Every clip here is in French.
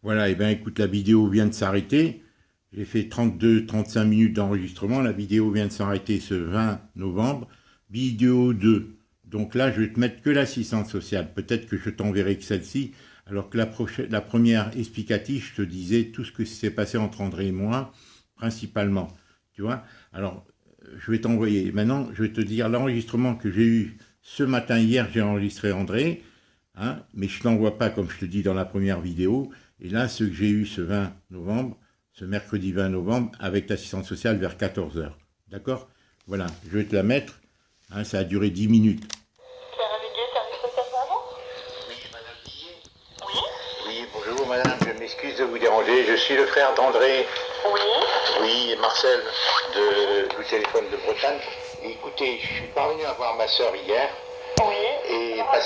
Voilà, et bien écoute, la vidéo vient de s'arrêter. J'ai fait 32-35 minutes d'enregistrement. La vidéo vient de s'arrêter ce 20 novembre. Vidéo 2. Donc là, je vais te mettre que l'assistante sociale. Peut-être que je t'enverrai que celle-ci. Alors que la première explicative, je te disais tout ce que s'est passé entre André et moi, principalement. Tu vois. Alors, je vais t'envoyer. Maintenant, je vais te dire l'enregistrement que j'ai eu ce matin. Hier, j'ai enregistré André. Hein, mais je ne t'envoie pas, comme je te dis dans la première vidéo. Et là, ce que j'ai eu ce 20 novembre, ce mercredi 20 novembre, avec l'assistante sociale vers 14 heures. D'accord. Voilà, je vais te la mettre. Hein, ça a duré 10 minutes. Clara Viguier, service social pardon? Oui, madame Guillet. Oui. Oui, bonjour madame, je m'excuse de vous déranger. Je suis le frère d'André, Oui. oui, et Marcel, du téléphone de Bretagne. Et écoutez, je suis parvenu à voir ma soeur hier. Oui. Et Demandez.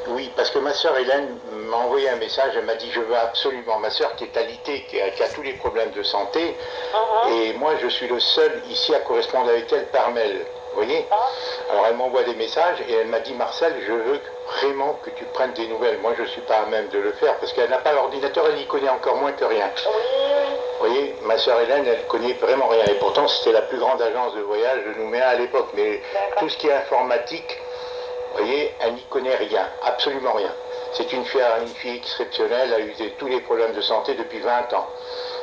oui, parce que ma soeur Hélène m'a envoyé un message, elle m'a dit je veux absolument, ma soeur qui est alitée, qui a tous les problèmes de santé, et moi je suis le seul ici à correspondre avec elle par mail, vous voyez. Alors elle m'envoie des messages et elle m'a dit Marcel, je veux vraiment que tu prennes des nouvelles, moi je ne suis pas à même de le faire, parce qu'elle n'a pas l'ordinateur, elle n'y connaît encore moins que rien. Oui, oui. Vous voyez, ma soeur Hélène, elle connaît vraiment rien, et pourtant c'était la plus grande agence de voyage de Nouméa à l'époque, mais tout ce qui est informatique, vous voyez, elle n'y connaît rien, absolument rien. C'est une fille exceptionnelle, elle a eu tous les problèmes de santé depuis 20 ans.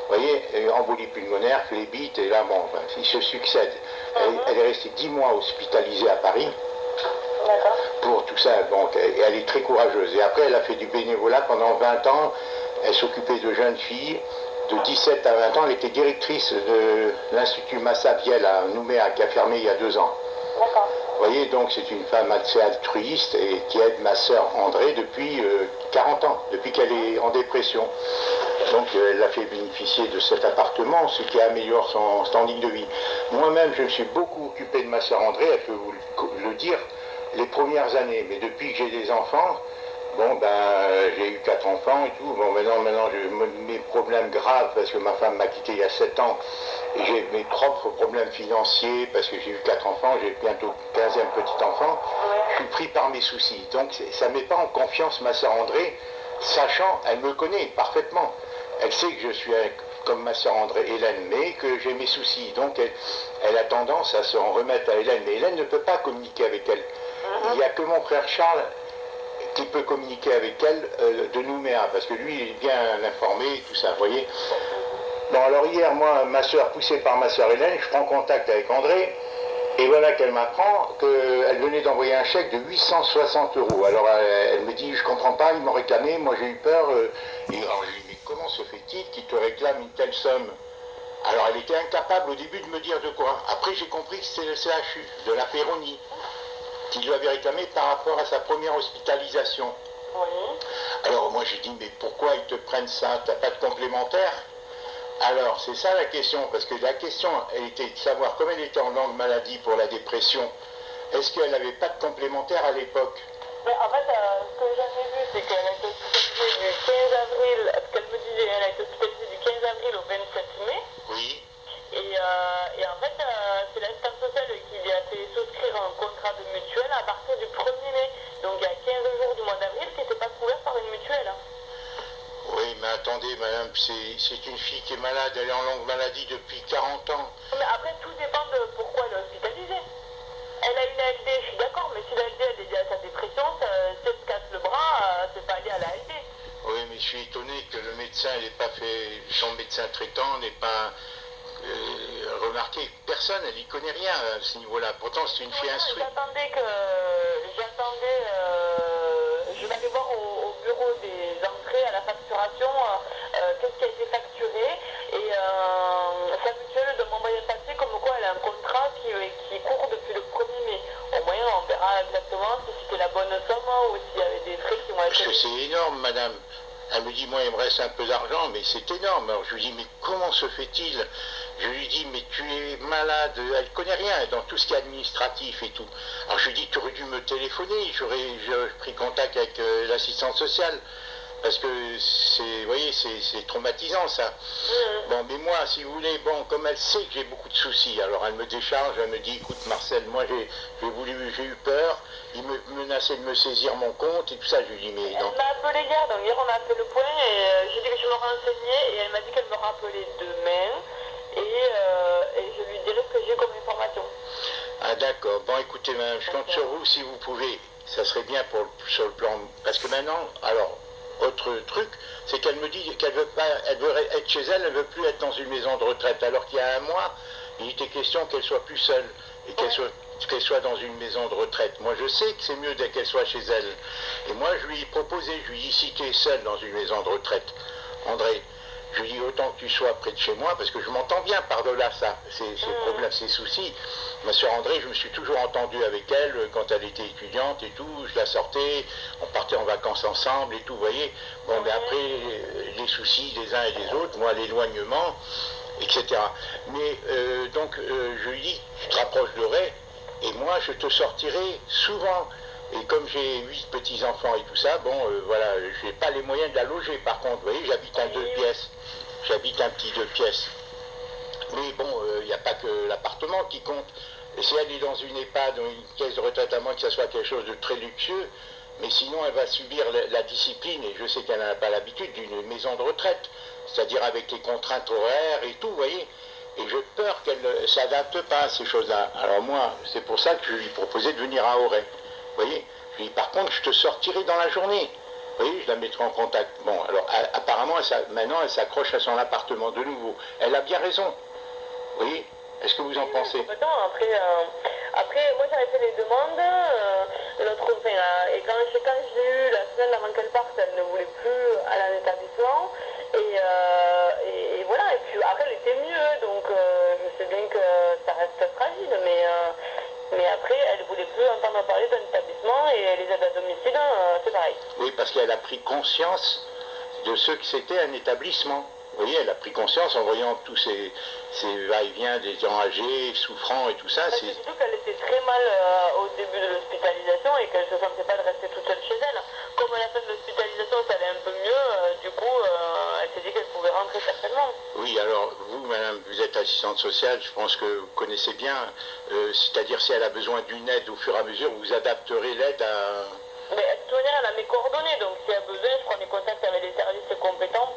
Vous voyez, embolie pulmonaire, phlébite, et là, bon, enfin, il se succède. Elle est restée 10 mois hospitalisée à Paris. D'accord. Pour tout ça, donc, et elle est très courageuse. Et après, elle a fait du bénévolat pendant 20 ans. Elle s'occupait de jeunes filles. De 17 à 20 ans, elle était directrice de l'Institut Massa Biel à Nouméa, qui a fermé il y a 2 ans. D'accord. Vous voyez, donc c'est une femme assez altruiste et qui aide ma sœur André depuis 40 ans, depuis qu'elle est en dépression. Donc elle l'a fait bénéficier de cet appartement, ce qui améliore son standing de vie. Moi-même, je me suis beaucoup occupé de ma sœur André, elle peut vous le dire, les premières années. Mais depuis que j'ai des enfants, bon ben j'ai eu 4 enfants et tout. Bon maintenant mes problèmes graves parce que ma femme m'a quitté il y a 7 ans. Et j'ai mes propres problèmes financiers parce que j'ai eu 4 enfants, j'ai bientôt 15e petit enfant. Je suis pris par mes soucis. Donc ça ne met pas en confiance ma sœur André, sachant, elle me connaît parfaitement. Elle sait que je suis comme ma sœur André Hélène, mais que j'ai mes soucis. Donc elle a tendance à se en remettre à Hélène. Mais Hélène ne peut pas communiquer avec elle. Il n'y a que mon frère Charles qui peut communiquer avec elle de Nouméa, parce que lui il est bien informé, tout ça, vous voyez. Bon, alors hier, moi, ma soeur, poussée par ma soeur Hélène, je prends contact avec André, et voilà qu'elle m'apprend qu'elle venait d'envoyer un chèque de 860 euros. Alors elle me dit, je comprends pas, ils m'ont réclamé, moi j'ai eu peur. Et alors je lui dis, mais comment se fait-il qu'ils te réclament une telle somme? Alors elle était incapable au début de me dire de quoi. Après j'ai compris que c'était le CHU, de la Péronie, qui lui avait réclamé par rapport à sa première hospitalisation. Oui. Alors moi j'ai dit, mais pourquoi ils te prennent ça? T'as pas de complémentaire? Alors, c'est ça la question, parce que la question, elle était de savoir, comme elle était en longue maladie pour la dépression, est-ce qu'elle n'avait pas de complémentaire à l'époque? Mais en fait, ce que j'en ai vu, c'est qu'elle a été hospitalisée du 15 avril, ce qu'elle me disait, elle a été hospitalisée du 15 avril au 27 mai. Oui. Et en fait, c'est l'assistante sociale qui lui a fait souscrire un contrat de mutuelle à partir du 1er mai. Donc il y a 15 jours du mois d'avril qui n'était pas couvert par une mutuelle. Oui, mais attendez, madame, c'est une fille qui est malade, elle est en longue maladie depuis 40 ans. Mais après, tout dépend de pourquoi elle est hospitalisée. Elle a une ALD, je suis d'accord, mais si l'ALD elle est liée à sa dépression, si elle se casse le bras, c'est pas lié à l'ALD. Oui, mais je suis étonné que le médecin n'ait pas fait, son médecin traitant n'ait pas remarqué. Personne, elle n'y connaît rien à ce niveau-là. Pourtant, c'est une fille instruite. Je vais aller voir au bureau des entrées à la facturation, qu'est-ce qui a été facturé, et sa mutuelle de m'envoyer un papier comme quoi elle a un contrat qui court depuis le 1er mai. Au moyen, on verra exactement si c'était la bonne somme ou s'il y avait des frais qui vont être... Parce que c'est énorme, madame. Elle me dit, moi, il me reste un peu d'argent, mais c'est énorme. Alors je lui dis, mais comment se fait-il? Je lui dis, mais tu es malade. Elle ne connaît rien dans tout ce qui est administratif et tout. Alors je lui dis, tu aurais dû me téléphoner. J'aurais pris contact avec l'assistante sociale. Parce que vous voyez, c'est traumatisant ça. Bon, mais moi, si vous voulez, bon, comme elle sait que j'ai beaucoup de soucis, alors elle me décharge, elle me dit, écoute Marcel, moi j'ai eu peur, il me menaçait de me saisir mon compte et tout ça, je lui dis, mais non. Elle m'a appelé hier, donc hier on a fait le point et j'ai dit que je me renseigner et elle m'a dit qu'elle me rappelait demain et je lui dirai ce que j'ai comme information. Ah d'accord, bon écoutez madame, je compte sur vous si vous pouvez, ça serait bien sur le plan, parce que maintenant, alors, autre truc, c'est qu'elle me dit qu'elle veut pas, elle veut être chez elle, elle veut plus être dans une maison de retraite, alors qu'il y a un mois, il était question qu'elle soit plus seule, et qu'elle soit dans une maison de retraite. Moi je sais que c'est mieux dès qu'elle soit chez elle, et moi je lui ai proposé, je lui ai dit si tu es seule dans une maison de retraite, André, je lui dis autant que tu sois près de chez moi, parce que je m'entends bien par-delà ça, ces problèmes, ces soucis. Ma soeur André, je me suis toujours entendu avec elle quand elle était étudiante et tout, je la sortais, on partait en vacances ensemble et tout, vous voyez. Bon, mais après, les soucis des uns et des autres, moi l'éloignement, etc. Mais donc, je lui dis, tu te rapproches de Ray, et moi je te sortirai souvent. Et comme j'ai 8 petits-enfants et tout ça, bon, voilà, je n'ai pas les moyens de la loger. Par contre, vous voyez, j'habite un 2 pièces. J'habite un petit 2 pièces. Mais bon, il n'y a pas que l'appartement qui compte. Et si elle est dans une EHPAD ou une caisse de retraite, à moins que ça soit quelque chose de très luxueux, mais sinon elle va subir la discipline, et je sais qu'elle n'a pas l'habitude, d'une maison de retraite. C'est-à-dire avec les contraintes horaires et tout, vous voyez. Et j'ai peur qu'elle ne s'adapte pas à ces choses-là. Alors moi, c'est pour ça que je lui proposais de venir à Auray. Vous voyez, je lui dis, par contre, je te sortirai dans la journée. Vous voyez, je la mettrai en contact. Bon, alors, apparemment, maintenant, elle s'accroche à son appartement de nouveau. Elle a bien raison. Vous voyez, est-ce que vous en pensez? Après, moi, j'avais fait les demandes. Et quand j'ai eu la semaine avant qu'elle parte, elle ne voulait plus aller à l'établissement. Et voilà, et puis après, elle était mieux. Donc, je sais bien que ça reste fragile, mais après, elle ne voulait plus entendre parler d'un établissement et les aides à domicile, c'est pareil. Oui, parce qu'elle a pris conscience de ce que c'était un établissement. Vous voyez, elle a pris conscience en voyant tous ces va-et-vient des gens âgés, souffrants et tout ça. C'est surtout qu'elle était très mal au début de l'hospitalisation et qu'elle ne se sentait pas de rester toute seule chez elle. Comme à la fin de l'hospitalisation, ça allait un peu mieux, du coup, elle s'est dit qu'elle pouvait rentrer certainement. Oui, alors vous, madame, vous êtes assistante sociale, je pense que vous connaissez bien, c'est-à-dire si elle a besoin d'une aide au fur et à mesure, vous adapterez l'aide à... Mais de toute manière, elle a mes coordonnées, donc s'il y a besoin, je prends des contacts avec les services compétents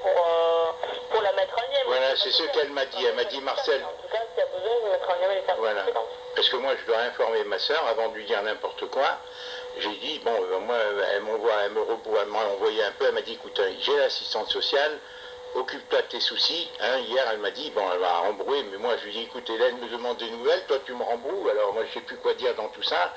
pour la mettre en lien. Voilà, c'est ce qu'elle m'a dit. Elle m'a dit, Marcel. En tout cas, s'il y a besoin, je vais mettre en lien avec les services compétents. Parce que moi, je dois informer ma soeur avant de lui dire n'importe quoi. J'ai dit, bon, moi, elle m'a envoyé un peu, elle m'a dit, écoute, j'ai l'assistante sociale, occupe-toi de tes soucis. Hein, hier, elle m'a dit, bon, elle va rembrouer, mais moi, je lui ai dit, écoute, Hélène me demande des nouvelles, toi, tu me rembroues, alors moi, je ne sais plus quoi dire dans tout ça.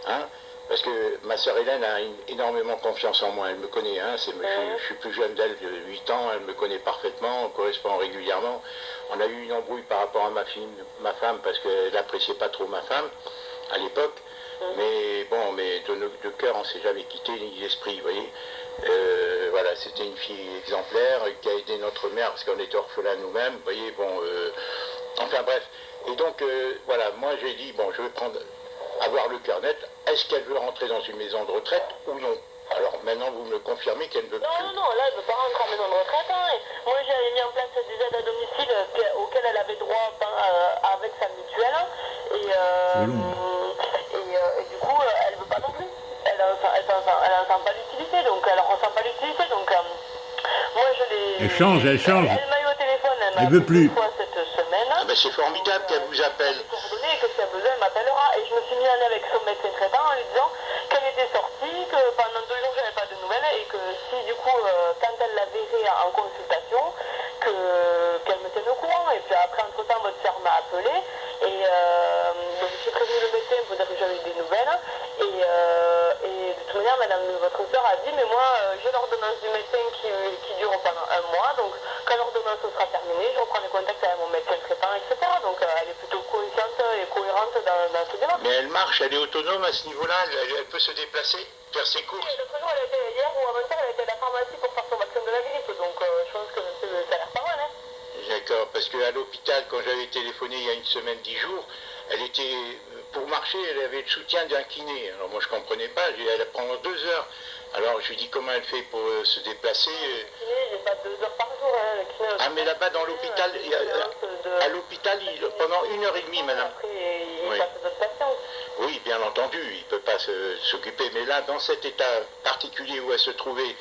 Hein. Parce que ma sœur Hélène a énormément confiance en moi, elle me connaît, hein, je suis plus jeune d'elle de 8 ans, elle me connaît parfaitement, on correspond régulièrement. On a eu une embrouille par rapport à ma femme, parce qu'elle n'appréciait pas trop ma femme, à l'époque. Mais bon, mais de cœur, on ne s'est jamais quitté, ni d'esprit, vous voyez. Voilà, c'était une fille exemplaire qui a aidé notre mère, parce qu'on était orphelins nous-mêmes, vous voyez, bon, enfin bref. Et donc, voilà, moi j'ai dit, bon, je vais avoir le cœur net. Est-ce qu'elle veut rentrer dans une maison de retraite ou non? Alors maintenant vous me confirmez qu'elle ne veut plus. Non, là elle ne veut pas rentrer en maison de retraite. Hein. Moi j'avais mis en place des aides à domicile auxquelles elle avait droit avec sa mutuelle. Et du coup elle ne veut pas non plus. Elle n'entend pas l'utilité, donc elle ne ressent pas l'utilité. Donc moi je l'ai... Elle change. Elle m'a eu au téléphone, elle veut plus. Fois cette semaine. Ah ben c'est formidable qu'elle vous appelle. Et que si elle a besoin, elle m'appellera. Et je me suis mis en lien avec son médecin traitant en lui disant qu'elle était sortie, que pendant 2 jours, j'avais pas de nouvelles, et que si du coup, quand elle la verrait en consultation, qu'elle me tienne au courant. Et puis après, entre-temps, votre soeur m'a appelé, et donc j'ai prévenu le médecin pour dire que j'avais des nouvelles. Et de toute manière, madame, votre soeur a dit, mais moi, j'ai l'ordonnance du médecin qui dure pendant 1 mois, donc quand l'ordonnance sera terminée, je reprends les contacts avec mon médecin traitant, etc. Donc elle est plutôt consciente et cohérente dans ce débat. Mais elle marche, elle est autonome à ce niveau-là, elle peut se déplacer, faire ses courses. Et l'autre jour, elle était hier ou avant-hier, elle était à la pharmacie pour faire son vaccin de la grippe, donc je pense que ça a l'air pas mal, hein. D'accord, parce qu'à l'hôpital, quand j'avais téléphoné il y a 1 semaine, 10 jours, elle était, pour marcher, elle avait le soutien d'un kiné. Alors moi je ne comprenais pas, elle pendant 2 heures. Alors je lui dis comment elle fait pour se déplacer. Le kiné, il n'est pas 2 heures par jour, hein, le kiné. Ah mais là-bas dans l'hôpital, à l'hôpital, pendant 1h30, madame. Après, il passe d'autres patients. Oui, bien entendu, il ne peut pas s'occuper. Mais là, dans cet état particulier où elle se trouvait,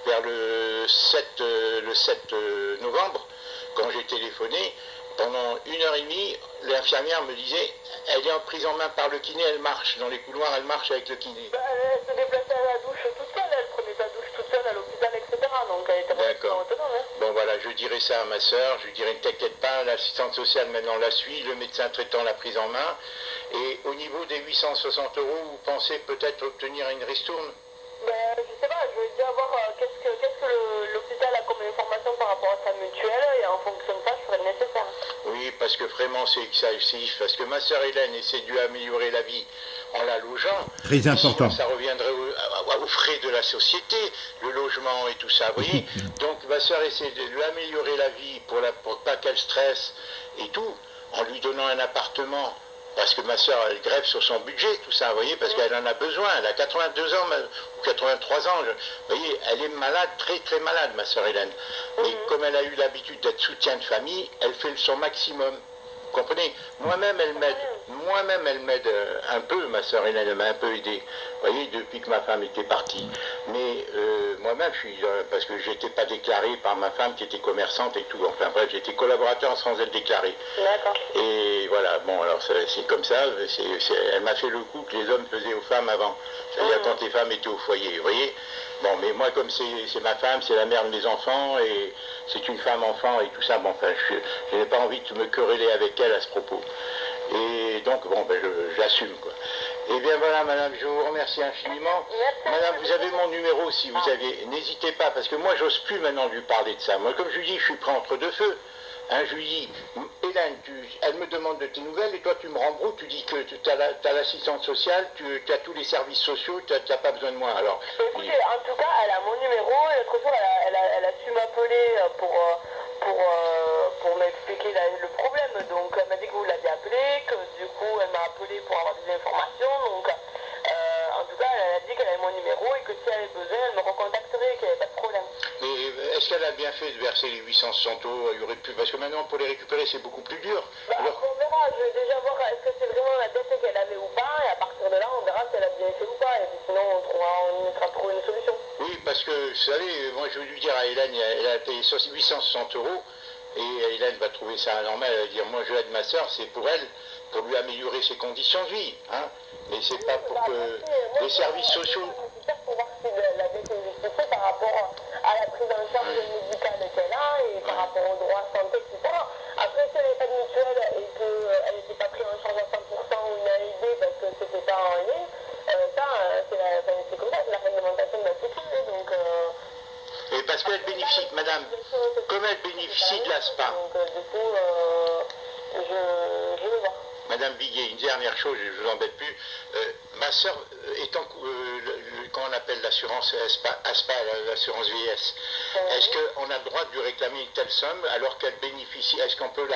vers le 7 novembre, quand j'ai téléphoné, pendant 1h30, l'infirmière me disait, elle est prise en main par le kiné, elle marche, dans les couloirs, elle marche avec le kiné. Elle se déplaçait à la douche toute seule, elle prenait sa douche toute seule à l'hôpital, etc. Donc elle était vraiment autonome. Hein. Bon voilà, je dirai ça à ma soeur, je lui dirai ne t'inquiète pas, l'assistante sociale maintenant la suit, le médecin traitant l'a prise en main. Et au niveau des 860 €, vous pensez peut-être obtenir une ristourne? Je sais pas, je vais déjà voir qu'est-ce que l'hôpital a comme information par rapport à sa mutuelle et en fonction de ça, je ferai le nécessaire. Oui, parce que vraiment c'est excessif, parce que ma soeur Hélène essaie de lui améliorer la vie en la logeant. Très important. Sinon, ça reviendrait aux frais de la société, le logement et tout ça, vous voyez. Donc ma soeur essaie de lui améliorer la vie pour pas qu'elle stresse et tout, en lui donnant un appartement. Parce que ma soeur, elle grève sur son budget, tout ça, vous voyez, parce qu'elle en a besoin. Elle a 82 ans ou 83 ans. Vous voyez, elle est malade, très très malade, ma soeur Hélène. Mais comme elle a eu l'habitude d'être soutien de famille, elle fait son maximum. Vous comprenez? Moi-même, elle m'aide un peu, ma soeur Hélène, elle m'a un peu aidé. Vous voyez, depuis que ma femme était partie. Mais moi-même, parce que j'étais pas déclaré par ma femme qui était commerçante et tout. Enfin bref, j'étais collaborateur sans être déclaré. D'accord. Et voilà, bon, alors c'est comme ça. Elle m'a fait le coup que les hommes faisaient aux femmes avant. C'est-à-dire quand les femmes étaient au foyer, vous voyez. Bon, mais moi, comme c'est ma femme, c'est la mère de mes enfants, et c'est une femme enfant et tout ça, bon, enfin, je n'ai pas envie de me quereller avec elle à ce propos. Et donc, bon, ben, j'assume, quoi. Eh bien, voilà, madame, je vous remercie infiniment. Madame, vous avez mon numéro, si vous avez, n'hésitez pas, parce que moi, j'ose plus maintenant lui parler de ça. Moi, comme je lui dis, je suis pris entre deux feux. Hein, je lui dis, Hélène, elle me demande de tes nouvelles et toi tu me rembrouilles, tu dis que tu as l'assistante sociale, tu as tous les services sociaux, tu n'as pas besoin de moi. Alors, écoutez, en tout cas, elle a mon numéro et l'autre jour, elle a su m'appeler pour m'expliquer le problème. Donc, elle m'a dit que vous l'aviez appelé, que du coup, elle m'a appelé pour avoir des informations. Donc, en tout cas, elle a dit qu'elle avait mon numéro et que si elle avait besoin, elle me recontacterait, qu'il n'y avait pas de problème. Mais est-ce qu'elle a bien fait de verser les 860 €? Il y aurait plus, parce que maintenant pour les récupérer c'est beaucoup plus dur. Alors, on verra, je vais déjà voir est-ce que c'est vraiment la dette qu'elle avait ou pas, et à partir de là on verra si elle a bien fait ou pas, et puis sinon on essaiera de trouver une solution. Oui, parce que vous savez, moi je vais lui dire à Hélène, elle a payé 860 €, et Hélène va trouver ça anormal, elle va dire moi je l'aide ma soeur, c'est pour elle, pour lui améliorer ses conditions de vie, hein. Mais c'est pas pour que les services sociaux... Pour voir si la dette est justifiée par rapport à la prise en charge médicale qu'elle a et par rapport aux droits à santé, etc. Après, si elle n'avait pas de mutuelle et qu'elle n'était pas prise en charge à 100% ou une ALD parce que c'était pas en ligne, ça, c'est comme ça, c'est la réglementation de la sécurité. Donc, et parce qu'elle bénéficie, madame, comme elle bénéficie de l'ASPA. Donc, du coup, je vais voir. Madame Viguier, une dernière chose, je ne vous embête plus. Ma soeur, étant, quand on appelle l'assurance ASPA, l'assurance vieillesse, est-ce qu'on a le droit de lui réclamer une telle somme alors qu'elle bénéficie? Est-ce qu'on peut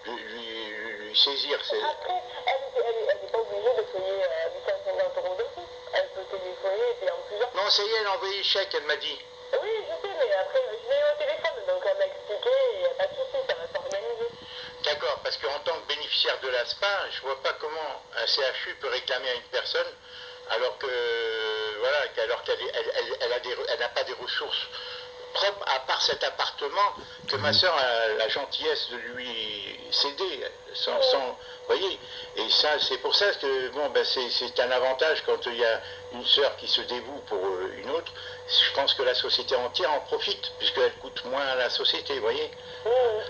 lui saisir Après, elle n'est pas obligée de payer 850 € de plus. Elle peut téléphoner et payer en plusieurs. Non, ça y est, elle a envoyé le chèque, elle m'a dit. Oui, je sais, mais après, je l'ai eu au téléphone, donc elle m'a expliqué et il n'y a pas de souci, ça va s'organiser. D'accord, parce qu'en tant que bénéficiaire de l'ASPA, je ne vois pas comment un CHU peut réclamer à une personne alors que voilà, alors qu'elle n'a pas des ressources propres à part cet appartement que ma soeur a la gentillesse de lui céder sans voyez, et ça c'est pour ça que bon ben c'est un avantage quand il y a une sœur qui se dévoue pour une autre. Je pense que la société entière en profite puisqu'elle coûte moins à la société, vous voyez.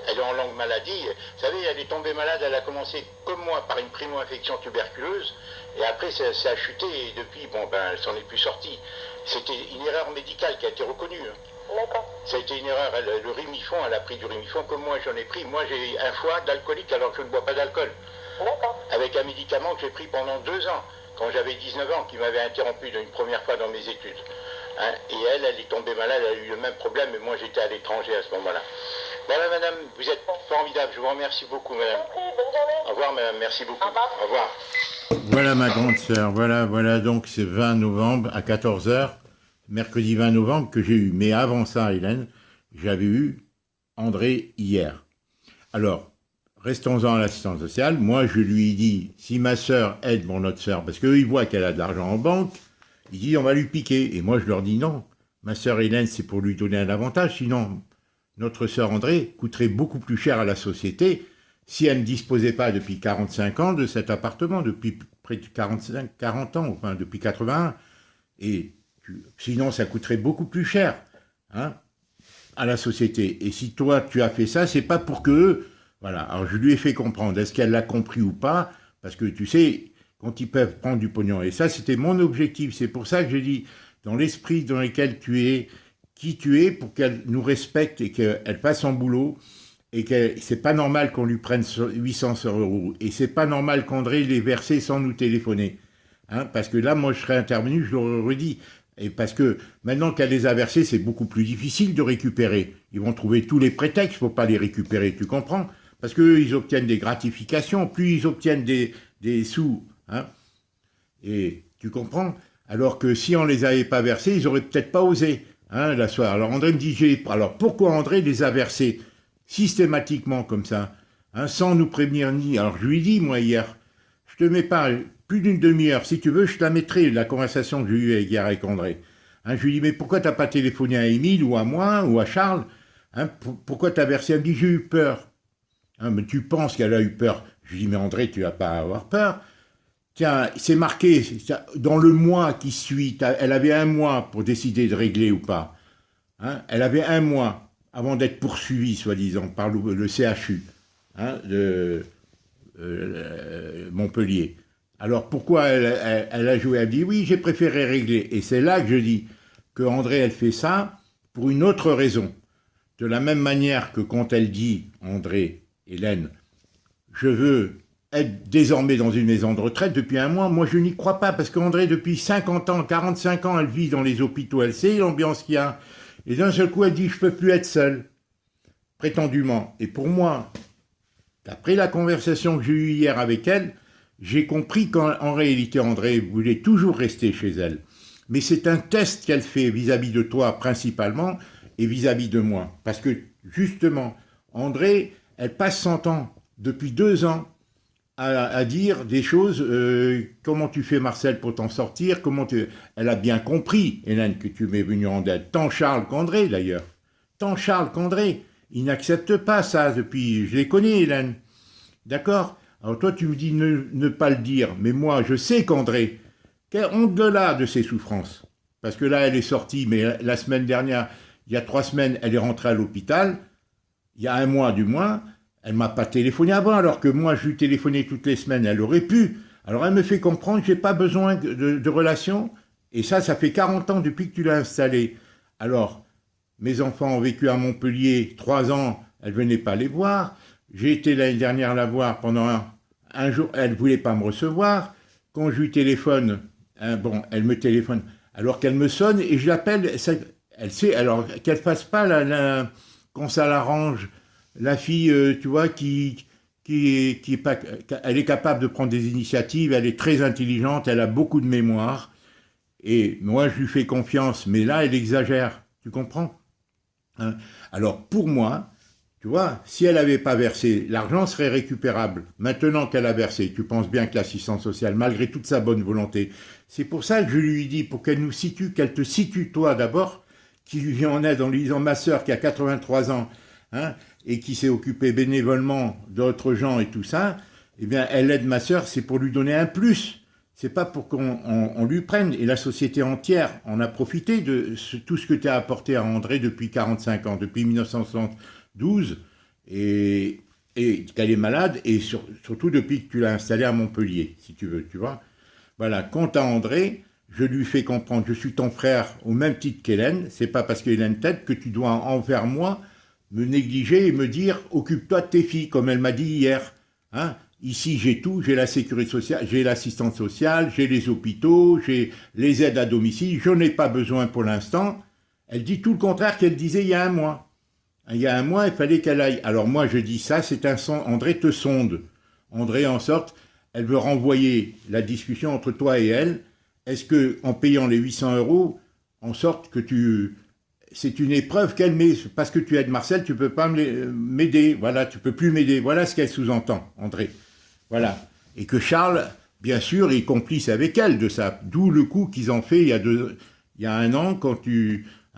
Elle est en longue maladie, vous savez, elle est tombée malade, elle a commencé comme moi par une primo-infection tuberculeuse et après ça a chuté et depuis bon ben elle s'en est plus sortie. C'était une erreur médicale qui a été reconnue. D'accord. Ça a été une erreur. Le Rimifon, elle a pris du Rimifon comme moi j'en ai pris. Moi j'ai un foie d'alcoolique alors que je ne bois pas d'alcool. D'accord. Avec un médicament que j'ai pris pendant 2 ans, quand j'avais 19 ans, qui m'avait interrompu une première fois dans mes études. Hein, et elle est tombée malade, elle a eu le même problème, mais moi j'étais à l'étranger à ce moment-là. Voilà madame, vous êtes formidable, je vous remercie beaucoup madame. Bonne journée. Au revoir madame, merci beaucoup. Au revoir. Au revoir. Voilà ma grande sœur, voilà donc c'est 20 novembre à 14 h, mercredi 20 novembre que j'ai eu. Mais avant ça, Hélène, j'avais eu André hier. Alors, restons-en à l'assistance sociale. Moi, je lui ai dit, si ma sœur aide mon autre sœur, parce qu'il voit qu'elle a de l'argent en banque, il dit, on va lui piquer. Et moi, je leur dis non. ma sœur Hélène, c'est pour lui donner un avantage. Sinon, notre sœur André coûterait beaucoup plus cher à la société si elle ne disposait pas depuis 45 ans de cet appartement, depuis près de 40 ans, enfin depuis 81. Et sinon, ça coûterait beaucoup plus cher, hein, à la société. Et si toi, tu as fait ça, c'est pas pour que eux... Voilà, alors je lui ai fait comprendre, est-ce qu'elle l'a compris ou pas? Parce que tu sais, quand ils peuvent prendre du pognon, et ça, c'était mon objectif. C'est pour ça que j'ai dit, dans l'esprit dans lequel tu es, qui tu es, pour qu'elle nous respecte et qu'elle fasse son boulot, et que c'est pas normal qu'on lui prenne 800 €, et c'est pas normal qu'André les versé sans nous téléphoner. Hein, parce que là, moi, je serais intervenu, je l'aurais redit. Et parce que maintenant qu'elle les a versés, c'est beaucoup plus difficile de récupérer. Ils vont trouver tous les prétextes pour pas les récupérer, tu comprends? Parce qu'eux, ils obtiennent des gratifications, plus ils obtiennent des sous. Hein, et tu comprends? Alors que si on les avait pas versés, ils auraient peut-être pas osé. Hein, la soirée. Alors André me dit, alors pourquoi André les a versés systématiquement comme ça, hein, sans nous prévenir ni... Alors je lui dis, moi, hier, je te mets pas plus d'une demi-heure, si tu veux, je te la mettrai, la conversation que j'ai eue hier avec André. Hein, je lui dis, mais pourquoi t'as pas téléphoné à Émile, ou à moi, ou à Charles, hein, pourquoi t'as versé? Elle me dit, j'ai eu peur. Hein, mais tu penses qu'elle a eu peur? Je lui dis, mais André, tu vas pas avoir peur. Tiens, c'est marqué, dans le mois qui suit, elle avait un mois pour décider de régler ou pas. Hein, elle avait un mois avant d'être poursuivie, soi-disant, par le CHU, hein, de Montpellier. Alors pourquoi elle a joué? Elle dit oui, j'ai préféré régler. Et c'est là que je dis que André, elle fait ça pour une autre raison. De la même manière que quand elle dit, André, Hélène, je veux être désormais dans une maison de retraite depuis un mois, moi je n'y crois pas, parce qu'André, depuis 50 ans, 45 ans, elle vit dans les hôpitaux, elle sait l'ambiance qu'il y a. Et d'un seul coup, elle dit, je ne peux plus être seule, prétendument. Et pour moi, d'après la conversation que j'ai eue hier avec elle, j'ai compris qu'en réalité, André voulait toujours rester chez elle. Mais c'est un test qu'elle fait vis-à-vis de toi, principalement, et vis-à-vis de moi. Parce que, justement, André, elle passe son temps, depuis 2 ans, à dire des choses, comment tu fais Marcel pour t'en sortir, Elle a bien compris, Hélène, que tu m'es venu en aide, tant Charles qu'André d'ailleurs, tant Charles qu'André, ils n'acceptent pas ça depuis, je les connais Hélène, d'accord? Alors toi tu me dis ne pas le dire, mais moi je sais qu'André, au-delà de ses souffrances, parce que là elle est sortie, mais la semaine dernière, il y a 3 semaines, elle est rentrée à l'hôpital, il y a 1 mois du moins, elle ne m'a pas téléphoné avant, alors que moi, je lui téléphonais toutes les semaines, elle aurait pu. Alors, elle me fait comprendre que je n'ai pas besoin de relations. Et ça fait 40 ans depuis que tu l'as installé. Alors, mes enfants ont vécu à Montpellier 3 ans, elle ne venait pas les voir. J'ai été l'année dernière la voir pendant un jour, elle ne voulait pas me recevoir. Quand je lui téléphone, hein, bon, elle me téléphone, alors qu'elle me sonne et je l'appelle, elle sait, alors qu'elle ne fasse pas quand ça l'arrange. La fille, tu vois, elle est capable de prendre des initiatives, elle est très intelligente, elle a beaucoup de mémoire. Et moi, je lui fais confiance, mais là, elle exagère. Tu comprends? Hein? Alors, pour moi, tu vois, si elle n'avait pas versé, l'argent serait récupérable. Maintenant qu'elle a versé, tu penses bien que l'assistance sociale, malgré toute sa bonne volonté, c'est pour ça que je lui dis, pour qu'elle nous situe, qu'elle te situe toi d'abord, qui lui vient en aide en lui disant, ma sœur qui a 83 ans, hein, et qui s'est occupée bénévolement d'autres gens et tout ça, eh bien, elle aide ma sœur, c'est pour lui donner un plus. C'est pas pour qu'on lui prenne. Et la société entière en a profité de tout ce que tu as apporté à André depuis 45 ans, depuis 1972, et qu'elle est malade, et surtout depuis que tu l'as installée à Montpellier, si tu veux, tu vois. Voilà, quant à André, je lui fais comprendre, je suis ton frère au même titre qu'Hélène, c'est pas parce qu'Hélène t'aide que tu dois envers moi me négliger et me dire « occupe-toi de tes filles », comme elle m'a dit hier. Hein, ici, j'ai tout, j'ai la sécurité sociale, j'ai l'assistance sociale, j'ai les hôpitaux, j'ai les aides à domicile, je n'ai pas besoin pour l'instant. Elle dit tout le contraire qu'elle disait il y a 1 mois. Il y a 1 mois, il fallait qu'elle aille. Alors moi, je dis ça, c'est un son. André te sonde. André, en sorte, elle veut renvoyer la discussion entre toi et elle. Est-ce que, en payant les 800 €, en sorte que c'est une épreuve qu'elle met, parce que tu aides Marcel, tu peux pas m'aider, voilà, tu peux plus m'aider, voilà ce qu'elle sous-entend, André, voilà, et que Charles, bien sûr, est complice avec elle de ça, d'où le coup qu'ils ont fait il y a 1 an, quand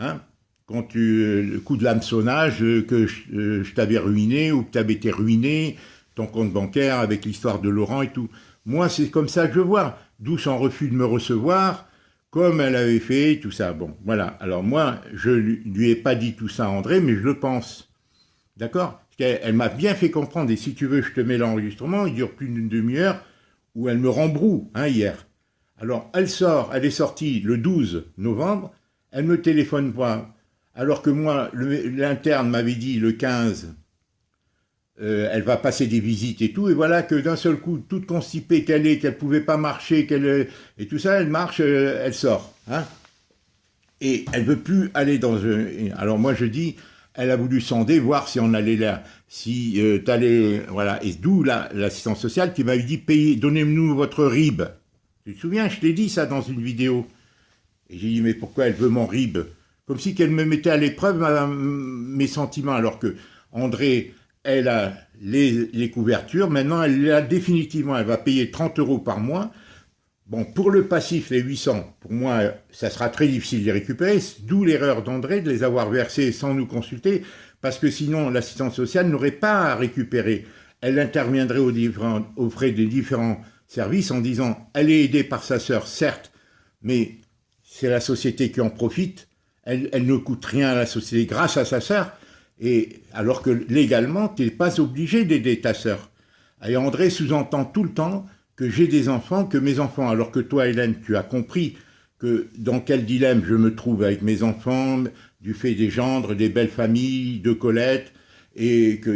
hein, quand le coup de l'hameçonnage, que je t'avais ruiné, ou que tu avais été ruiné, ton compte bancaire, avec l'histoire de Laurent et tout. Moi, c'est comme ça que je vois. D'où son refus de me recevoir, comme elle avait fait, tout ça. Bon, voilà. Alors moi, je lui ai pas dit tout ça à André, mais je le pense. D'accord? Elle m'a bien fait comprendre, et si tu veux, je te mets l'enregistrement, il dure plus d'une demi-heure, où elle me rembroue, hein, hier. Alors, elle est sortie le 12 novembre, elle me téléphone pas, alors que moi, l'interne m'avait dit le 15, elle va passer des visites et tout, et voilà que d'un seul coup, toute constipée qu'elle pouvait pas marcher, et tout ça, elle marche, elle sort, hein. Et elle veut plus aller dans alors moi je dis, elle a voulu sonder, voir si on allait là, si t'allais, voilà, et d'où l'assistance sociale qui m'avait dit, payez, donnez-nous votre RIB. Tu te souviens, je t'ai dit ça dans une vidéo. Et j'ai dit, mais pourquoi elle veut mon RIB? Comme si qu'elle me mettait à l'épreuve mes sentiments, alors que André, elle a les couvertures, maintenant elle l'a définitivement, elle va payer 30 € par mois. Bon, pour le passif, les 800, pour moi, ça sera très difficile de les récupérer, d'où l'erreur d'André de les avoir versés sans nous consulter, parce que sinon, l'assistance sociale n'aurait pas à récupérer. Elle interviendrait aux frais des différents services en disant, elle est aidée par sa sœur, certes, mais c'est la société qui en profite, elle ne coûte rien à la société grâce à sa sœur, et alors que légalement, tu n'es pas obligé d'aider ta sœur. Et André sous-entend tout le temps que j'ai des enfants, que mes enfants, alors que toi, Hélène, tu as compris que dans quel dilemme je me trouve avec mes enfants, du fait des gendres, des belles familles, de Colette, et que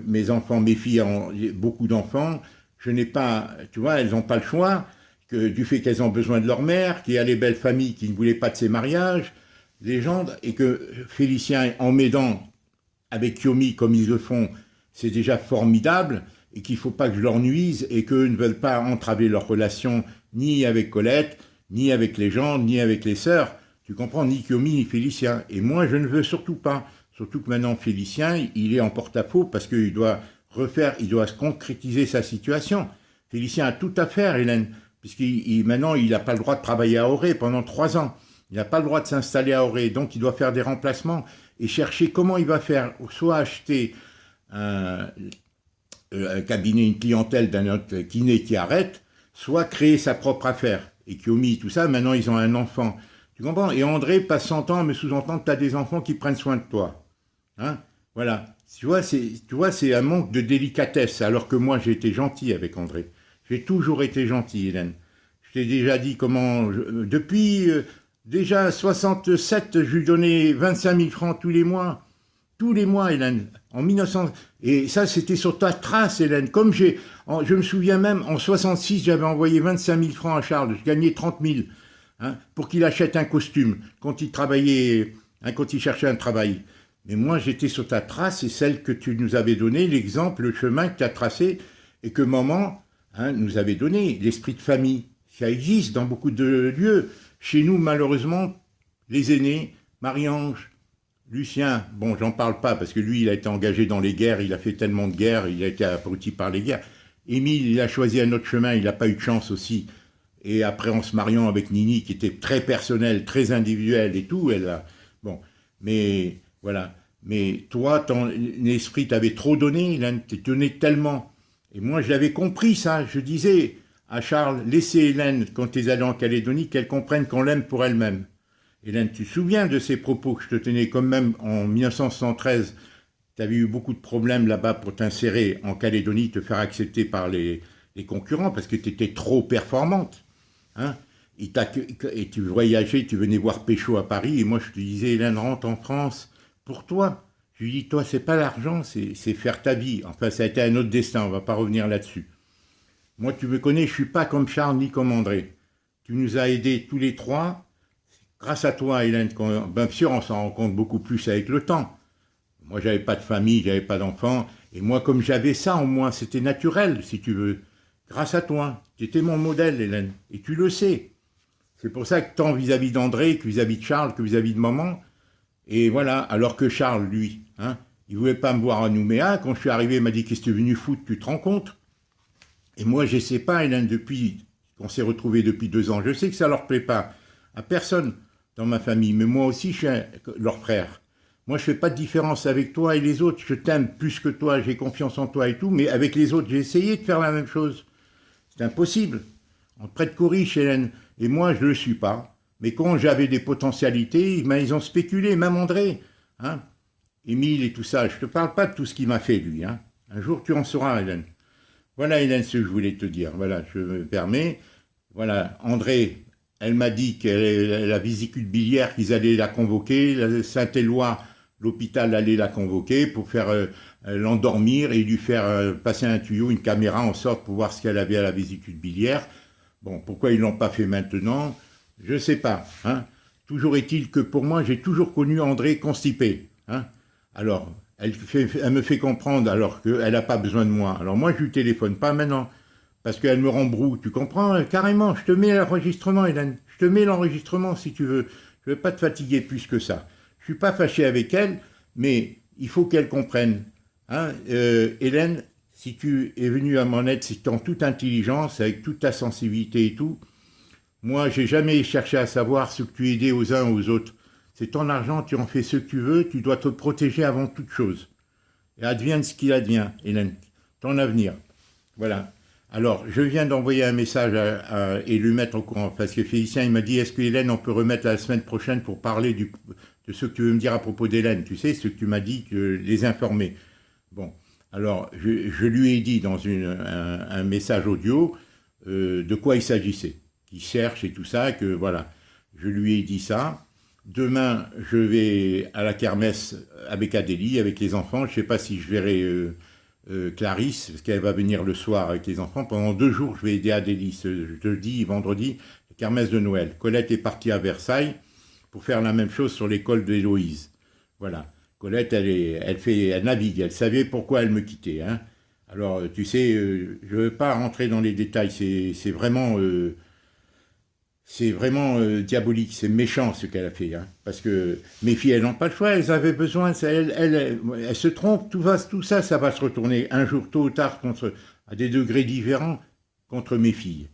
mes enfants, mes filles ont beaucoup d'enfants, je n'ai pas, tu vois, elles n'ont pas le choix, que du fait qu'elles ont besoin de leur mère, qu'il y a les belles familles qui ne voulaient pas de ces mariages, les gendres, et que Félicien, en m'aidant avec Yomi comme ils le font, c'est déjà formidable, et qu'il ne faut pas que je leur nuise, et qu'eux ne veulent pas entraver leur relation ni avec Colette, ni avec les gens, ni avec les sœurs. Tu comprends, ni Yomi, ni Félicien. Et moi, je ne veux surtout pas. Surtout que maintenant, Félicien, il est en porte-à-faux parce qu'il doit il doit se concrétiser sa situation. Félicien a tout à faire, Hélène, puisqu'il maintenant, il n'a pas le droit de travailler à Auray pendant 3 ans. Il n'a pas le droit de s'installer à Auray, donc il doit faire des remplacements et chercher comment il va faire, soit acheter un cabinet, une clientèle d'un autre kiné qui arrête, soit créer sa propre affaire. Et Kiomi, tout ça, maintenant ils ont un enfant. Tu comprends? Et André passe son temps à me sous-entendre que tu as des enfants qui prennent soin de toi. Hein? Voilà. Tu vois, c'est un manque de délicatesse, alors que moi j'ai été gentil avec André. J'ai toujours été gentil, Hélène. Je t'ai déjà dit comment... depuis déjà 67, je lui donnais 25 000 francs tous les mois. Tous les mois, Hélène, en 1900... Et ça, c'était sur ta trace, Hélène. Comme je me souviens même, en 66, j'avais envoyé 25 000 francs à Charles. Je gagnais 30 000 hein, pour qu'il achète un costume quand il travaillait, hein, quand il cherchait un travail. Mais moi, j'étais sur ta trace, et celle que tu nous avais donnée, l'exemple, le chemin que tu as tracé, et que maman hein, nous avait donné, l'esprit de famille. Ça existe dans beaucoup de lieux. Chez nous, malheureusement, les aînés, Marie-Ange, Lucien, bon, j'en parle pas parce que lui, il a été engagé dans les guerres, il a fait tellement de guerres, il a été abruti par les guerres. Émile, il a choisi un autre chemin, il n'a pas eu de chance aussi. Et après, en se mariant avec Nini, qui était très personnelle, très individuelle et tout, elle a... Bon, mais voilà. Mais toi, ton esprit t'avait trop donné, Hélène, t'es donné tellement. Et moi, je l'avais compris, ça. Je disais à Charles, laissez Hélène, quand t'es allé en Calédonie, qu'elle comprenne qu'on l'aime pour elle-même. Hélène, tu te souviens de ces propos que je te tenais, comme même en 1973, tu avais eu beaucoup de problèmes là-bas pour t'insérer en Calédonie, te faire accepter par les concurrents, parce que tu étais trop performante. Hein, et tu voyageais, tu venais voir Pécho à Paris, et moi je te disais, Hélène, rentre en France pour toi. Je lui dis, toi, c'est pas l'argent, c'est faire ta vie. Enfin, ça a été un autre destin, on va pas revenir là-dessus. Moi, tu me connais, je suis pas comme Charles ni comme André. Tu nous as aidés tous les trois. Grâce à toi, Hélène, bien sûr, on s'en rend compte beaucoup plus avec le temps. Moi, j'avais pas de famille, j'avais pas d'enfants. Et moi, comme j'avais ça, au moins, c'était naturel, si tu veux. Grâce à toi. Tu étais mon modèle, Hélène. Et tu le sais. C'est pour ça que tant vis-à-vis d'André, que vis-à-vis de Charles, que vis-à-vis de maman. Et voilà. Alors que Charles, lui, hein, il voulait pas me voir à Nouméa. Quand je suis arrivé, il m'a dit, qu'est-ce que tu es venu foutre, tu te rends compte? Et moi, je sais pas, Hélène, depuis qu'on s'est retrouvés depuis 2 ans, je sais que ça leur plaît pas. À personne. dans ma famille, mais moi aussi, je suis leur frère. Moi, je fais pas de différence avec toi et les autres. Je t'aime plus que toi, j'ai confiance en toi et tout, mais avec les autres, j'ai essayé de faire la même chose. C'est impossible. On te prête qu'aux riches, Hélène. Et moi, je ne le suis pas. Mais quand j'avais des potentialités, ben, ils ont spéculé, même André, hein, Émile et tout ça. Je ne te parle pas de tout ce qu'il m'a fait, lui. Hein. Un jour, tu en sauras, Hélène. Voilà, Hélène, ce que je voulais te dire. Voilà, je me permets. Voilà, André, elle m'a dit qu'elle la vésicule biliaire, qu'ils allaient la convoquer. La Saint-Éloi, l'hôpital allait la convoquer pour faire l'endormir et lui faire passer un tuyau, une caméra en sorte pour voir ce qu'elle avait à la vésicule biliaire. Bon, pourquoi ils ne l'ont pas fait maintenant? Je ne sais pas. Hein. Toujours est-il que pour moi, j'ai toujours connu André constipé. Hein. Alors, elle me fait comprendre alors qu'elle n'a pas besoin de moi. Alors moi, je lui téléphone pas maintenant, parce qu'elle me rembroue. Tu comprends? Carrément, je te mets l'enregistrement, Hélène. Je te mets l'enregistrement si tu veux. Je ne vais pas te fatiguer plus que ça. Je ne suis pas fâché avec elle, mais il faut qu'elle comprenne. Hein. Hélène, si tu es venue à mon aide, c'est en toute intelligence, avec toute ta sensibilité et tout. Moi, j'ai jamais cherché à savoir ce que tu aidais aux uns aux autres. C'est ton argent, tu en fais ce que tu veux, tu dois te protéger avant toute chose. Et advienne ce qu'il advient, Hélène, ton avenir. Voilà. Alors, je viens d'envoyer un message et lui mettre au courant, parce que Félicien, il m'a dit, est-ce que Hélène, on peut remettre la semaine prochaine pour parler de ce que tu veux me dire à propos d'Hélène, tu sais, ce que tu m'as dit, les informer. Bon, alors, je lui ai dit dans un message audio de quoi il s'agissait, qu'il cherche et tout ça, que voilà, je lui ai dit ça. Demain, je vais à la kermesse avec Adélie, avec les enfants. Je ne sais pas si je verrai Clarisse, parce qu'elle va venir le soir avec les enfants. Pendant 2 jours, je vais aider Adélie, jeudi, vendredi, la kermesse de Noël. Colette est partie à Versailles pour faire la même chose sur l'école d'Héloïse. Voilà. Colette, elle navigue, elle savait pourquoi elle me quittait. Hein. Alors, tu sais, je ne veux pas rentrer dans les détails, c'est vraiment... c'est vraiment diabolique, c'est méchant ce qu'elle a fait. Hein, parce que mes filles, elles n'ont pas le choix, elles avaient besoin, elles se trompent, tout ça, ça va se retourner un jour, tôt ou tard, à des degrés différents, contre mes filles.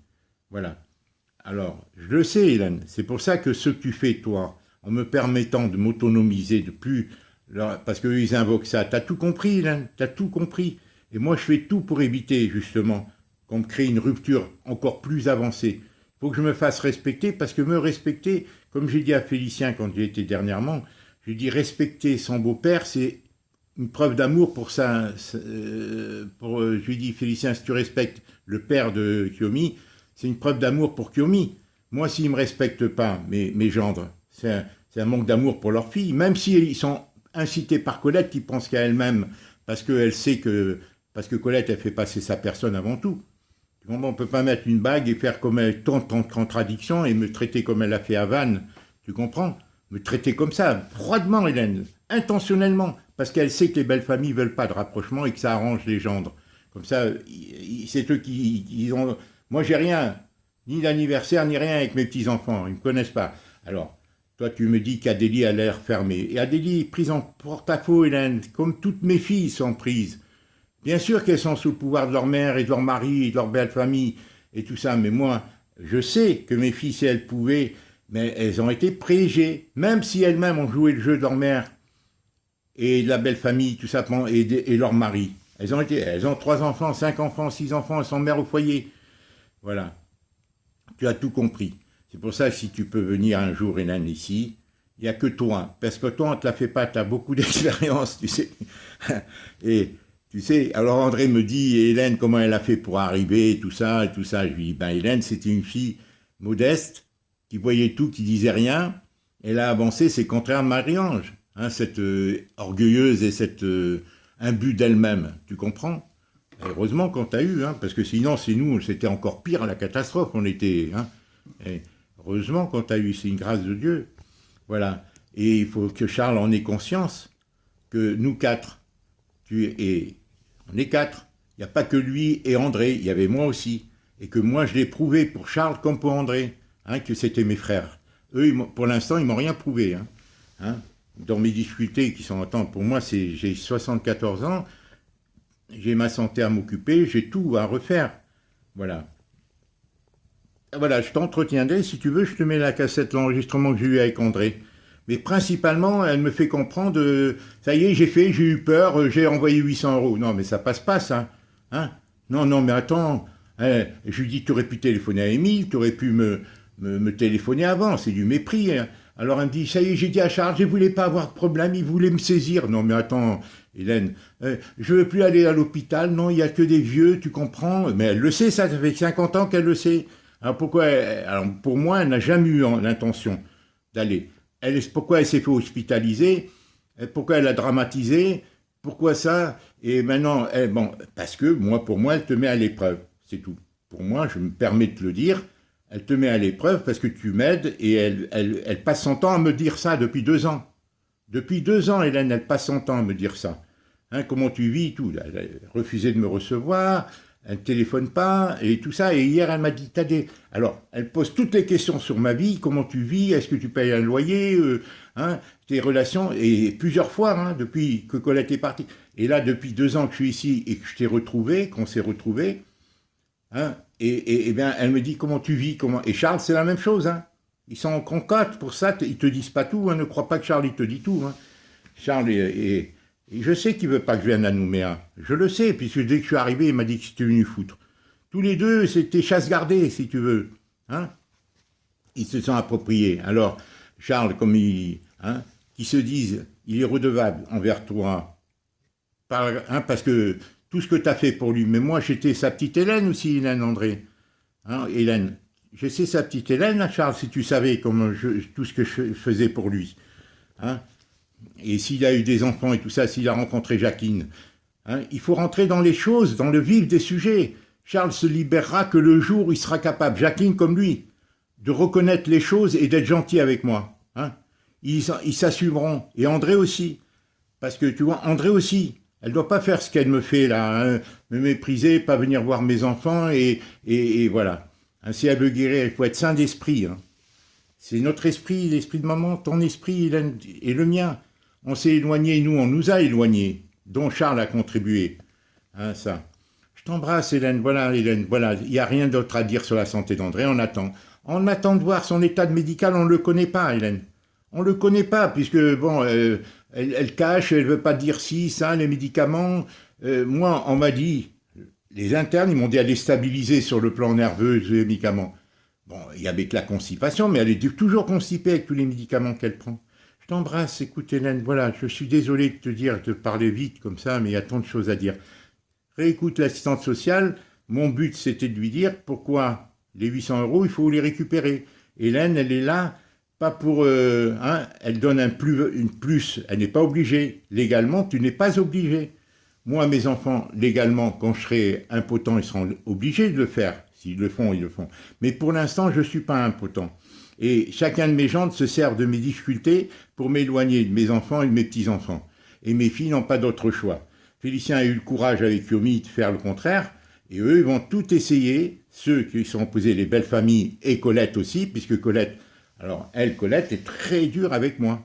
Voilà. Alors, je le sais, Hélène, c'est pour ça que ce que tu fais, toi, en me permettant de m'autonomiser, de plus... Parce qu'eux, ils invoquent ça. T'as tout compris, Hélène, t'as tout compris. Et moi, je fais tout pour éviter, justement, qu'on me crée une rupture encore plus avancée. Il faut que je me fasse respecter, parce que me respecter, comme j'ai dit à Félicien quand j'ai été dernièrement, j'ai dit respecter son beau-père, c'est une preuve d'amour pour ça. Je lui ai dit, Félicien, si tu respectes le père de Kiyomi, c'est une preuve d'amour pour Kiyomi. Moi, s'ils ne me respectent pas, mes gendres, c'est un manque d'amour pour leur fille, même s'ils sont incités par Colette, qui pense qu'à elle-même, parce qu'elle sait que... Parce que Colette, elle fait passer sa personne avant tout. On ne peut pas mettre une bague et faire comme elle tant de contradictions et me traiter comme elle a fait à Vannes. Tu comprends? Me traiter comme ça, froidement, Hélène, intentionnellement, parce qu'elle sait que les belles familles ne veulent pas de rapprochement et que ça arrange les gendres. Comme ça, c'est eux qui ont... Moi, j'ai rien, ni d'anniversaire, ni rien avec mes petits-enfants, ils ne me connaissent pas. Alors, toi, tu me dis qu'Adélie a l'air fermée. Et Adélie est prise en porte-à-faux, Hélène, comme toutes mes filles sont prises. Bien sûr qu'elles sont sous le pouvoir de leur mère et de leur mari et de leur belle famille et tout ça, mais moi, je sais que mes filles, si elles pouvaient, mais elles ont été privilégiées, même si elles-mêmes ont joué le jeu de leur mère et de la belle famille, tout ça, et leur mari. Elles ont 3 enfants, 5 enfants, 6 enfants, elles sont mères au foyer. Voilà. Tu as tout compris. C'est pour ça que si tu peux venir un jour, Hélène, ici, il n'y a que toi. Parce que toi, on ne te la fait pas, tu as beaucoup d'expérience, tu sais. Et... Tu sais, alors André me dit, Hélène, comment elle a fait pour arriver, et tout ça. Je lui dis, ben Hélène, c'était une fille modeste, qui voyait tout, qui disait rien. Elle a avancé, c'est contraire de Marie-Ange, hein, cette orgueilleuse et cette imbue d'elle-même. Tu comprends? Et heureusement qu'on t'a eu, hein, parce que sinon, c'est nous, c'était encore pire, la catastrophe, on était. Hein, et heureusement qu'on t'a eu, c'est une grâce de Dieu. Voilà. Et il faut que Charles en ait conscience, que nous 4, on est 4. Il n'y a pas que lui et André, il y avait moi aussi. Et que moi, je l'ai prouvé pour Charles comme pour André, hein, que c'était mes frères. Eux, pour l'instant, ils ne m'ont rien prouvé. Hein. Dans mes difficultés qui sont... Attends, pour moi, j'ai 74 ans, j'ai ma santé à m'occuper, j'ai tout à refaire. Voilà. voilà, je t'entretiendrai, si tu veux, je te mets la cassette, l'enregistrement que j'ai eu avec André. Mais principalement, elle me fait comprendre, ça y est, j'ai eu peur, j'ai envoyé 800 €. Non, mais ça passe pas, ça. Hein? Non, non, mais attends. Je lui dis, tu aurais pu téléphoner à Émile, tu aurais pu me téléphoner avant, c'est du mépris. Hein. Alors elle me dit, ça y est, j'ai dit à Charles, je voulais pas avoir de problème, il voulait me saisir. Non, mais attends, Hélène, je veux plus aller à l'hôpital, non, il y a que des vieux, tu comprends? Mais elle le sait, ça fait 50 ans qu'elle le sait. Alors pourquoi alors pour moi, elle n'a jamais eu l'intention d'aller. Pourquoi elle s'est fait hospitaliser? Pourquoi elle a dramatisé? Pourquoi ça? Et maintenant, bon, parce que pour moi, elle te met à l'épreuve, c'est tout. Pour moi, je me permets de te le dire, elle te met à l'épreuve parce que tu m'aides et elle passe son temps à me dire ça depuis 2 ans. Depuis 2 ans, Hélène, elle passe son temps à me dire ça. Hein, comment tu vis, tout. Elle a refusé de me recevoir, elle ne téléphone pas, et tout ça. Et hier, elle m'a dit, Alors, elle pose toutes les questions sur ma vie, comment tu vis, est-ce que tu payes un loyer, hein, tes relations, et plusieurs fois, hein, depuis que Colette est partie. Et là, depuis 2 ans que je suis ici et que je t'ai retrouvé, qu'on s'est retrouvé, hein, et bien, elle me dit, comment tu vis, comment... Et Charles, c'est la même chose, hein. Ils sont en concote, pour ça, ils te disent pas tout, hein, ne crois pas que Charles, il te dit tout, hein. Charles et je sais qu'il veut pas que je vienne à Nouméa. Je le sais, puisque dès que je suis arrivé, il m'a dit que j'étais venu foutre. Tous les deux, c'était chasse gardée, si tu veux. Hein, ils se sont appropriés. Alors, Charles, comme qui se disent, il est redevable envers toi. Parce que tout ce que tu as fait pour lui. Mais moi, j'étais sa petite Hélène aussi, Hélène André. Hein, Hélène. Je sais sa petite Hélène, hein, Charles, si tu savais tout ce que je faisais pour lui. Hein. Et s'il a eu des enfants et tout ça, s'il a rencontré Jacqueline, hein, il faut rentrer dans les choses, dans le vif des sujets. Charles se libérera que le jour où il sera capable, Jacqueline comme lui, de reconnaître les choses et d'être gentil avec moi. Hein. Ils s'assumeront. Et André aussi. Parce que tu vois, André aussi, elle ne doit pas faire ce qu'elle me fait là, hein, me mépriser, pas venir voir mes enfants et voilà. Hein, si elle veut guérir, il faut être sain d'esprit. Hein. C'est notre esprit, l'esprit de maman, ton esprit et le mien. On s'est éloignés, nous, on nous a éloignés, dont Charles a contribué. Hein, ça. Je t'embrasse, Hélène. Voilà, il n'y a rien d'autre à dire sur la santé d'André, on attend. On attend de voir son état médical, on ne le connaît pas, Hélène. On ne le connaît pas, puisque, bon, elle cache, elle ne veut pas dire si, ça, les médicaments. Moi, on m'a dit, les internes, ils m'ont dit à les stabiliser sur le plan nerveux, les médicaments. Bon, il y avait que la constipation, mais elle est toujours constipée avec tous les médicaments qu'elle prend. Je t'embrasse, écoute Hélène, voilà, je suis désolé de te parler vite comme ça, mais il y a tant de choses à dire. Réécoute l'assistante sociale, mon but c'était de lui dire pourquoi les 800 €, il faut les récupérer. Hélène, elle est là, pas pour... elle donne une plus, elle n'est pas obligée. Légalement, tu n'es pas obligé. Moi, mes enfants, légalement, quand je serai impotent, ils seront obligés de le faire. S'ils le font, ils le font. Mais pour l'instant, je ne suis pas impotent. Et chacun de mes gendres se sert de mes difficultés pour m'éloigner de mes enfants et de mes petits-enfants. Et mes filles n'ont pas d'autre choix. Félicien a eu le courage avec Yomi de faire le contraire. Et eux, ils vont tout essayer. Ceux qui sont opposés, les belles familles et Colette aussi, puisque Colette, Colette est très dure avec moi.